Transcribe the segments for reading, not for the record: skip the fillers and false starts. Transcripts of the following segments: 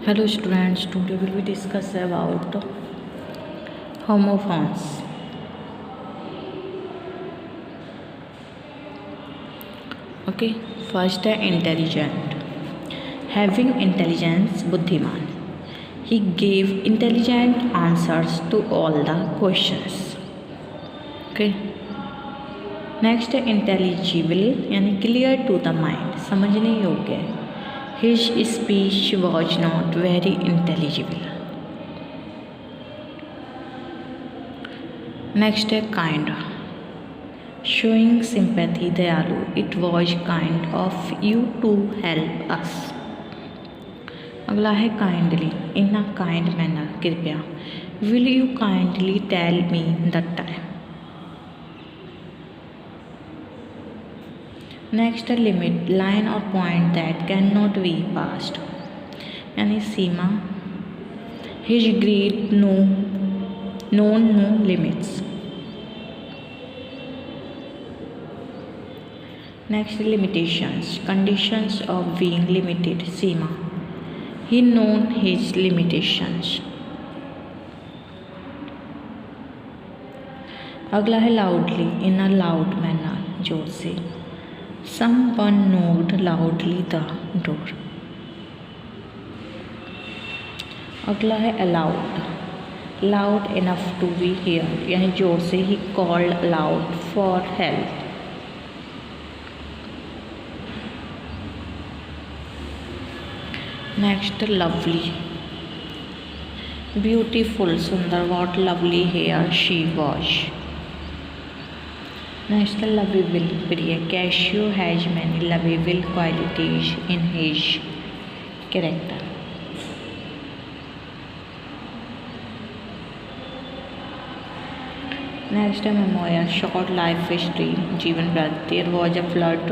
Hello students, today we will discuss about homophones. Okay, first intelligent. Having intelligence, बुद्धिमान. He gave intelligent answers to all the questions. Okay. Next intelligible यानी clear to the mind, समझने योग्य. His speech was not very intelligible. Next है kind, showing sympathy, दयालु. It was kind of you to help us. अगला है kindly, in a kind manner, कृपया. Will you kindly tell me the time. Next limit, line और point that can not be passed, यानी सीमा. His greed known no limits. Next limitations, conditions of being limited, Seema. He known his limitations. अगला है loudly, in a loud manner, जोर से. Someone knocked loudly the door. अगला है allowed, loud enough to be heard, यानी जोर से. He called aloud for help. Next lovely, beautiful, सुंदर. What lovely hair she was. Next lovable, प्रिय. Cassio has many lovable qualities in his character. Next है memoir, short life history, जीवन वृत्त. There was a flood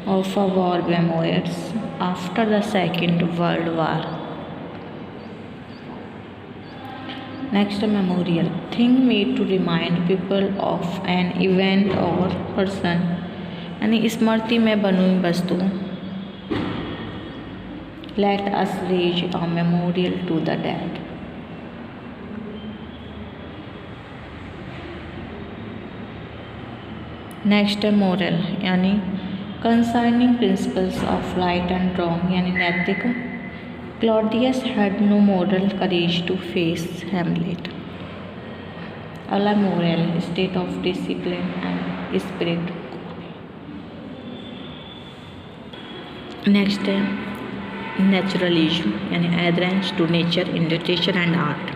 of a war memoirs after the second world war. Next memorial, thing made to remind people of an event और person, यानी स्मृति में बनी वस्तु. Let us raise a memorial to the dead. Next है moral, यानी concerning principles of right and wrong, यानी नैतिक. Claudius had no moral courage to face Hamlet. अगला moral, state of discipline and spirit. Next है naturalism, यानी adherence to nature in literature and art.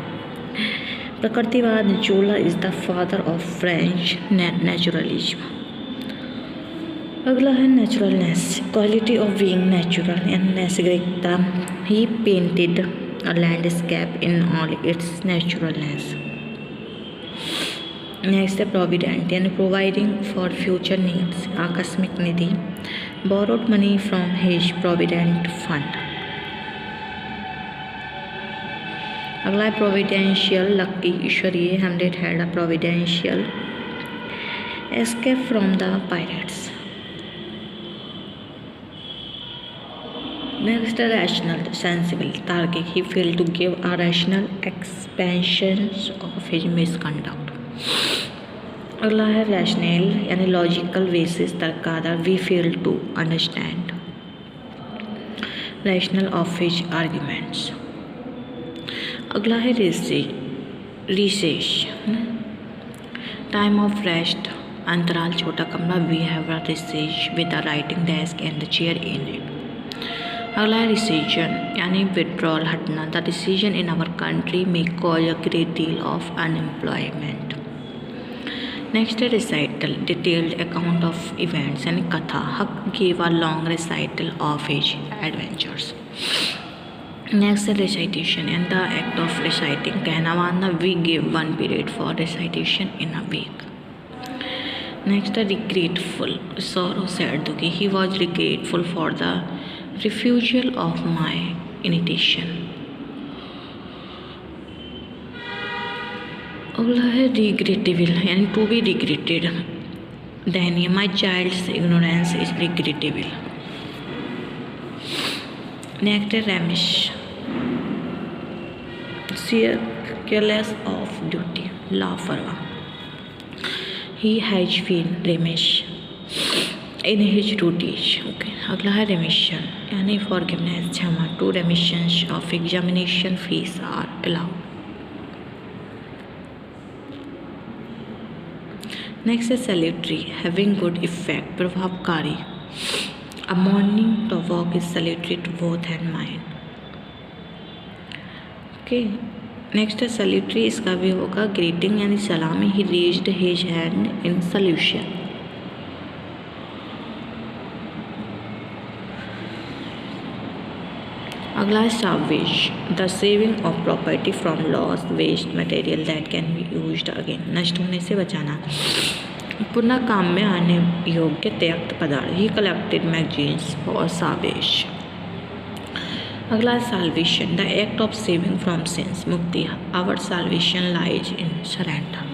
प्रकृतिवाद, Zola is the father of French naturalism. अगला है naturalness, quality of being natural, यानी नैसर्गिकता. He painted a landscape in all its naturalness. Next है provident, यानी providing for future needs, आकस्मिक निधि. Borrowed money from his provident fund. अगला है प्रोविडेंशियल, लकी, ईश्वरीय. Hamlet had a providential escape from the pirates. Next rational, sensible, तार्किक. He failed to give a rational explanations of his misconduct. अगला है rational, यानी logical basis, तर्काधार. We fail to understand rational of his arguments. अगला है recess, time of rest, अंतराल, छोटा कमरा. We have a recess with a writing desk and the chair in it. अगला है डिसीजन, यानी विड्रॉल, हटना. The decision in our country may cause a great deal of unemployment. Next है recital, detailed account of events, यानी कथा. Huck gave a long recital of his adventures. Next है recitation, यानी the act of reciting, कहना मानना. We give 1 period for recitation in a week. Next है regretful, sorrow, sad, दुखी. He was regretful for the refusal of my invitation. अगला है regrettable, यानी to be regretted, दयनीय. My child's ignorance is regrettable. Next है रेमिश, careless of duty, लापरवाह. He has been remiss in his duties. Okay. अगला है remission यानी forgiveness, क्षमा. 2 remissions of examination fees are allowed. Next is salutary, having good effect, प्रभावकारी. A morning walk is salutary to both and mind. Okay. Next है salutary, इसका भी होगा greeting यानी सलामी. He raised his hand in salutation. अगला है salvage, the saving of property from loss, waste material that can be used again. नष्ट होने से बचाना, पुनः काम में आने योग्य त्यक्त पदार्थ. He collected magazines for salvage. अगला है salvation, the act of saving from sins, मुक्ति. Our salvation lies in surrender.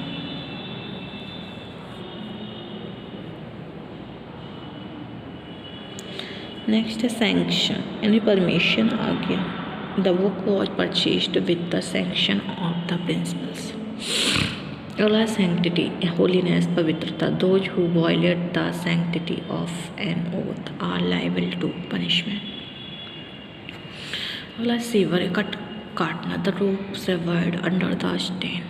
Next है सैंक्शन यानी परमिशन, आज्ञा. The book was purchased with the sanction of the principals. अगला सैंक्टिटी, होलीनेस, पवित्रता. Those who violate the sanctity of an oath are liable to punishment. अगला sever, काटना. The rope severed under the stain.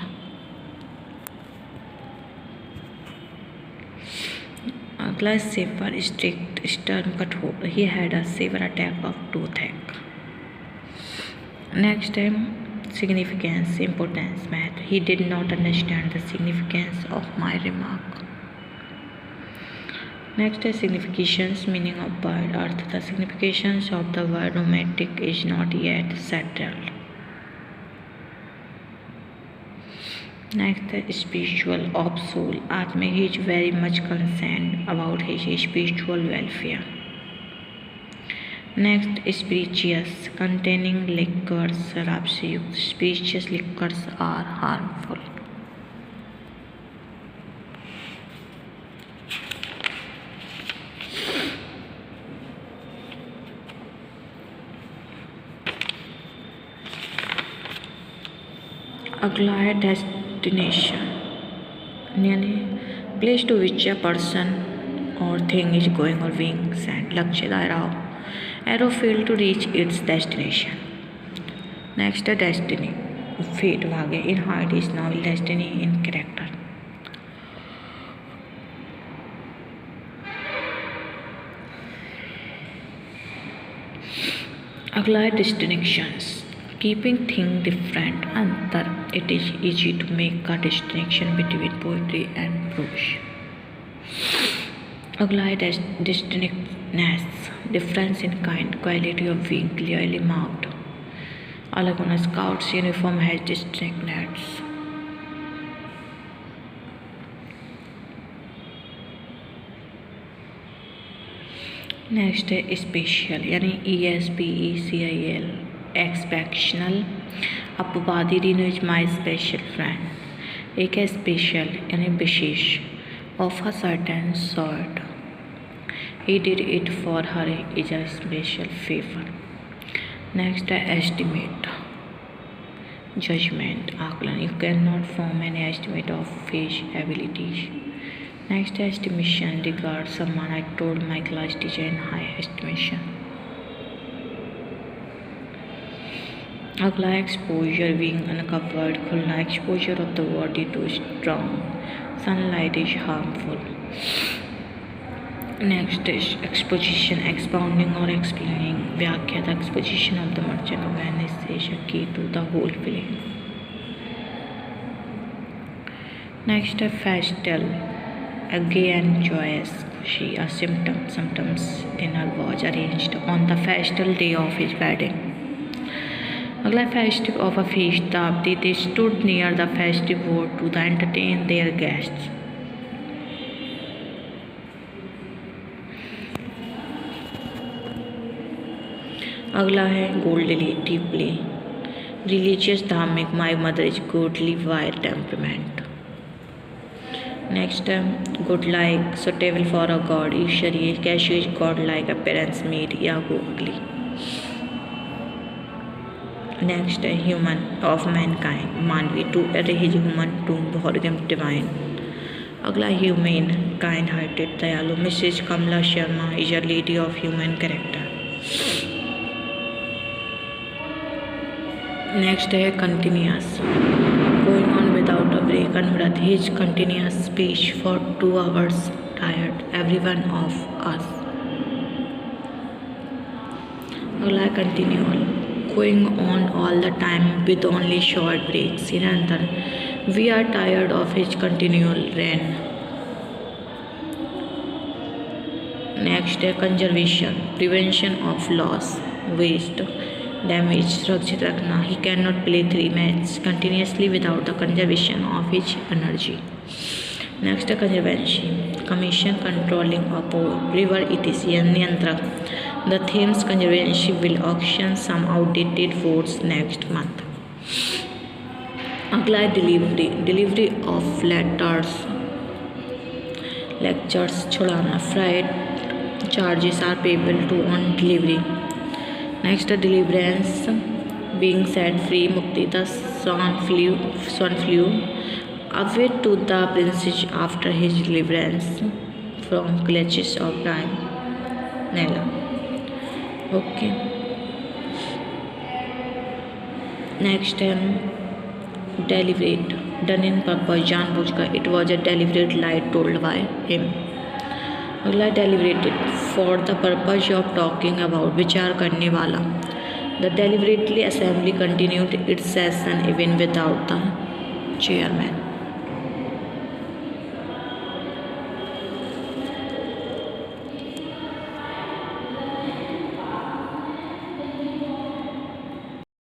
अगला severe, strict, stern, कठोर. He had a severe attack of toothache. Next है significance, importance, महत्व. He did not understand the significance of my remark. Next है significations, meaning of word, earth. The significations of the word romantic is not yet settled. Next, spiritual of soul, Atma. He is very much concerned about his spiritual welfare. Next, spirituous, containing liquors, शराब से युक्त. Spirituous liquors are harmful. अगला है destination यानी place to which a person और thing is going और being sent. लक्ष्य, दायरा. Arrow fell to reach its destination. Next है डेस्टिनी, फेट, भाग्य. In heart is novel, destiny in character. अगला है डिस्टिंक्शंस, कीपिंग थिंग डिफरेंट, अंतर. It is easy to make a distinction between poetry and prose. अगला है distinctness, difference in kind, quality of being clearly marked. अलग होना. Scouts uniform has डिस्टिंक्टनेस. Next है special यानी ESPECIAL, exceptional, अपवादी. Reenu is my special friend. एक है special यानी विशेष, of a certain sort. He did it for her is a special favour. Next है एस्टिमेट, जजमेंट, आकलन. You can not form an estimate of his abilities. Next है estimation, regard, सम्मान. I told my class teacher in high estimation. अगला exposure, being uncovered, खुलना. Exposure of the body to strong sunlight is harmful. Next is exposition, expounding और explaining, व्याख्या. The exposition of the merchant of Venice is a key to the whole feeling. Next है festal, a gay and joyous, खुशी. A symptom, sometimes dinner was arranged on the festal day of his wedding. अगला festive of a feast, Dabdi. They stood near the festive board to entertain their guests. अगला है goldly, deeply, religious, धार्मिक. My mother is godly by temperament. Next, good like, suitable for a god. ईश्वरीय, Cassius is god like. Appearance, made, या go ugly. Next है human of mankind, मानवी to err is human to forgive divine. अगला humane kind hearted दयालु, Mrs Kamla Sharma is a lady of human character. Next है continuous, going on without a break, अनवरत, his continuous speech for 2 hours tired everyone of us। अगला continual, going on all the time with only short breaks, निरंतर, we are tired of his continual rain. Next है conservation, prevention of loss, waste, damage, सुरक्षित रखना, he can not play 3 match continuously without the conservation of his energy. Next है conservancy, commission controlling of river इथिसियन, नियंत्रक, the Thames conservancy will auction some outdated force next month. अगला है delivery, delivery of letters, lectures, छुड़ाना, freight charges are payable to on delivery. Next है deliverance, being set free, मुक्ति, the son flew away to the princess after his deliverance from clutches of time, Nella। Okay, next है deliberate, done in purpose, जानबूझकर, it was a deliberate lie told by him। अगला deliberated, for the purpose of talking about, विचार करने वाला, the deliberately assembly continued its session even without the chairman।